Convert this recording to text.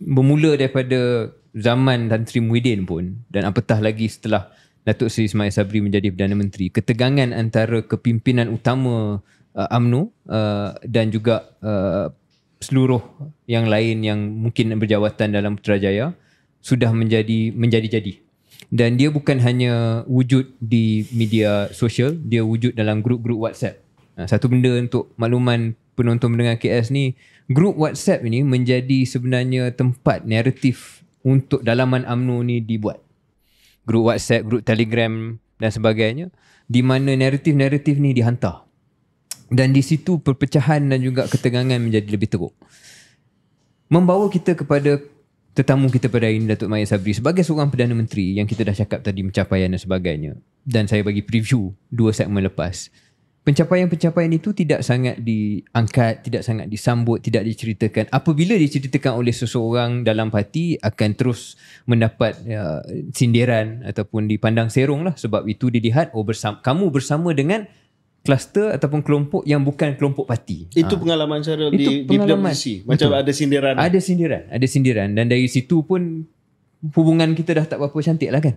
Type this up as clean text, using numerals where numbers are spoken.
bermula daripada zaman Tan Sri Muhyiddin pun, dan apatah lagi setelah Datuk Seri Ismail Sabri menjadi Perdana Menteri, ketegangan antara kepimpinan utama UMNO dan juga seluruh yang lain yang mungkin berjawatan dalam Putrajaya sudah menjadi. Dan dia bukan hanya wujud di media sosial, dia wujud dalam grup-grup WhatsApp. Satu benda untuk makluman penonton mendengar KS ni, grup WhatsApp ini menjadi sebenarnya tempat naratif untuk dalaman UMNO ni dibuat. Grup WhatsApp, grup Telegram dan sebagainya, di mana naratif-naratif ni dihantar. Dan di situ perpecahan dan juga ketegangan menjadi lebih teruk. Membawa kita kepada tetamu kita pada hari ini, Datuk Mahir Sabri, sebagai seorang Perdana Menteri yang kita dah cakap tadi pencapaian dan sebagainya. Dan saya bagi preview 2 segmen lepas. Pencapaian-pencapaian itu tidak sangat diangkat, tidak sangat disambut, tidak diceritakan. Apabila diceritakan oleh seseorang dalam parti, akan terus mendapat sindiran ataupun dipandang serong lah. Sebab itu dilihat, kamu bersama dengan kluster ataupun kelompok yang bukan kelompok parti. Itu pengalaman Syarul di PWC. Macam betul. Ada sindiran. Ada sindiran. Dan dari situ pun hubungan kita dah tak berapa cantik lah kan.